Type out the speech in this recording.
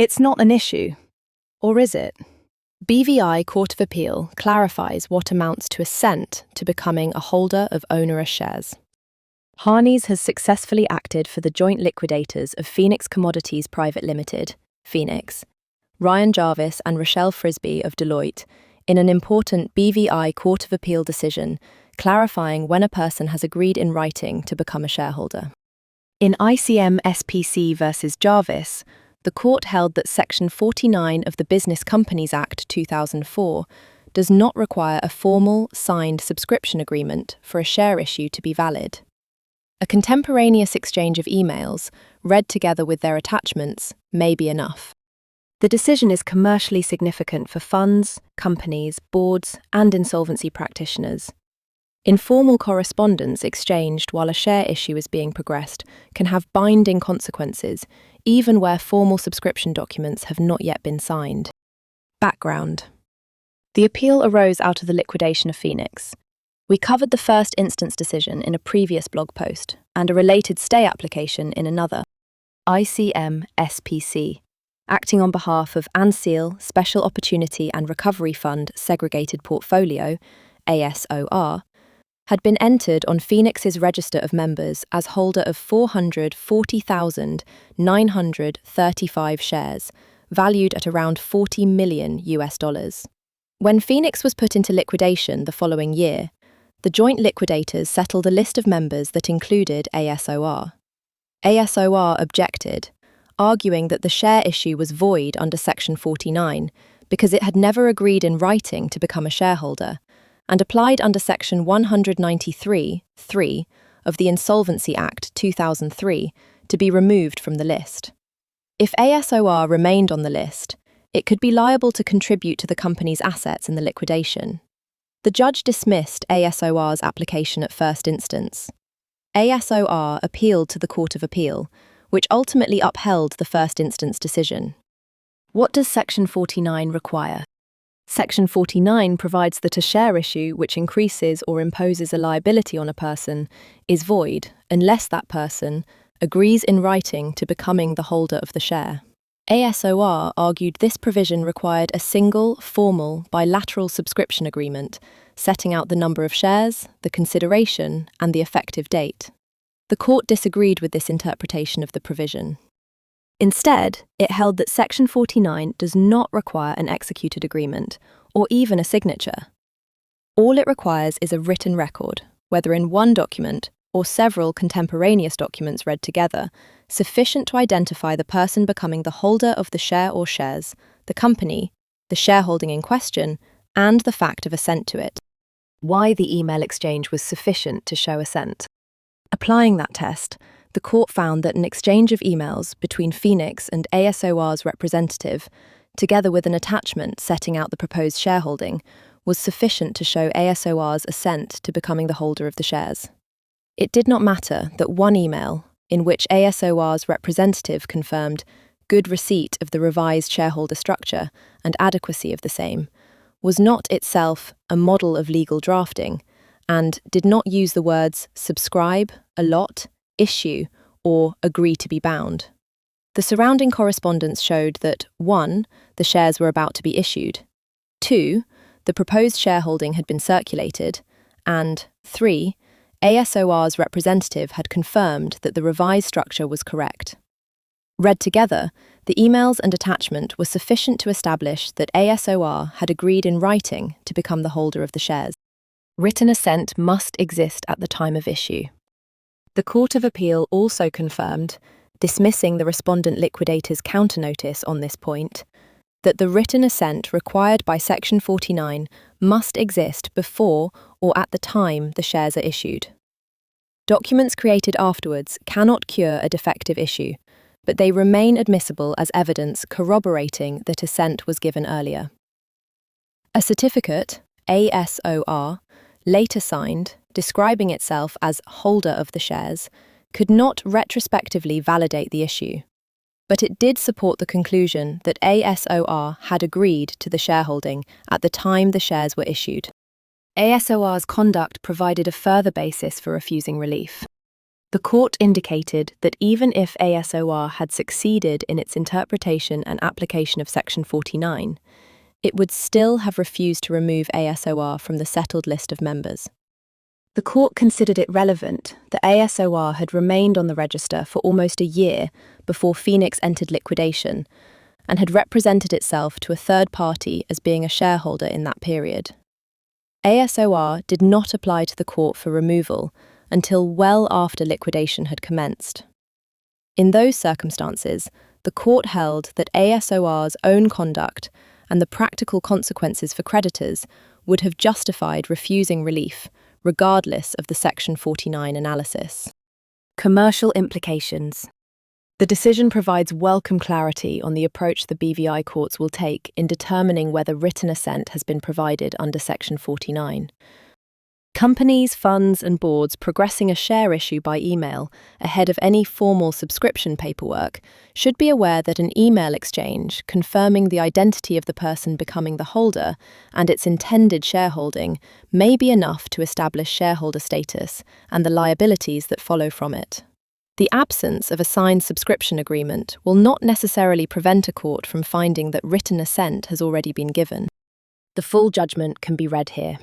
It's not an issue. Or is it? BVI Court of Appeal clarifies what amounts to assent to becoming a holder of onerous shares. Harneys has successfully acted for the joint liquidators of Phoenix Commodities Pvt Ltd, Phoenix, Ryan Jarvis and Rachelle Frisby of Deloitte, in an important BVI Court of Appeal decision clarifying when a person has agreed in writing to become a shareholder. In ICM SPC versus Jarvis, the court held that Section 49 of the Business Companies Act 2004 does not require a formal, signed subscription agreement for a share issue to be valid. A contemporaneous exchange of emails, read together with their attachments, may be enough. The decision is commercially significant for funds, companies, boards, and insolvency practitioners. Informal correspondence exchanged while a share issue is being progressed can have binding consequences, even where formal subscription documents have not yet been signed. Background. The appeal arose out of the liquidation of Phoenix. We covered the first instance decision in a previous blog post and a related stay application in another. ICM SPC, acting on behalf of Ancile Special Opportunity and Recovery Fund Segregated Portfolio, ASOR, had been entered on Phoenix's register of members as holder of 440,935 shares, valued at around $40 million. When Phoenix was put into liquidation the following year, the joint liquidators settled a list of members that included ASOR. ASOR objected, arguing that the share issue was void under Section 49 because it had never agreed in writing to become a shareholder, and applied under Section 193(3) of the Insolvency Act 2003 to be removed from the list. If ASOR remained on the list, it could be liable to contribute to the company's assets in the liquidation. The judge dismissed ASOR's application at first instance. ASOR appealed to the Court of Appeal, which ultimately upheld the first instance decision. What does Section 49 require? Section 49 provides that a share issue which increases or imposes a liability on a person is void unless that person agrees in writing to becoming the holder of the share. ASOR argued this provision required a single, formal, bilateral subscription agreement setting out the number of shares, the consideration, and the effective date. The court disagreed with this interpretation of the provision. Instead, it held that Section 49 does not require an executed agreement, or even a signature. All it requires is a written record, whether in one document or several contemporaneous documents read together, sufficient to identify the person becoming the holder of the share or shares, the company, the shareholding in question, and the fact of assent to it. Why the email exchange was sufficient to show assent. Applying that test, the court found that an exchange of emails between Phoenix and ASOR's representative, together with an attachment setting out the proposed shareholding, was sufficient to show ASOR's assent to becoming the holder of the shares. It did not matter that one email, in which ASOR's representative confirmed good receipt of the revised shareholder structure and adequacy of the same, was not itself a model of legal drafting, and did not use the words subscribe, allot, issue, or agree to be bound. The surrounding correspondence showed that 1. The shares were about to be issued, 2. The proposed shareholding had been circulated, and 3. ASOR's representative had confirmed that the revised structure was correct. Read together, the emails and attachment were sufficient to establish that ASOR had agreed in writing to become the holder of the shares. Written assent must exist at the time of issue. The Court of Appeal also confirmed, dismissing the respondent liquidator's counternotice on this point, that the written assent required by Section 49 must exist before or at the time the shares are issued. Documents created afterwards cannot cure a defective issue, but they remain admissible as evidence corroborating that assent was given earlier. A certificate, ASOR, later signed, describing itself as holder of the shares, could not retrospectively validate the issue, but it did support the conclusion that ASOR had agreed to the shareholding at the time the shares were issued. ASOR's conduct provided a further basis for refusing relief. The court indicated that even if ASOR had succeeded in its interpretation and application of Section 49, it would still have refused to remove ASOR from the settled list of members. The court considered it relevant that ASOR had remained on the register for almost a year before Phoenix entered liquidation and had represented itself to a third party as being a shareholder in that period. ASOR did not apply to the court for removal until well after liquidation had commenced. In those circumstances, the court held that ASOR's own conduct and the practical consequences for creditors would have justified refusing relief, regardless of the Section 49 analysis. Commercial implications. The decision provides welcome clarity on the approach the BVI courts will take in determining whether written assent has been provided under Section 49. Companies, funds and boards progressing a share issue by email ahead of any formal subscription paperwork should be aware that an email exchange confirming the identity of the person becoming the holder and its intended shareholding may be enough to establish shareholder status and the liabilities that follow from it. The absence of a signed subscription agreement will not necessarily prevent a court from finding that written assent has already been given. The full judgment can be read here.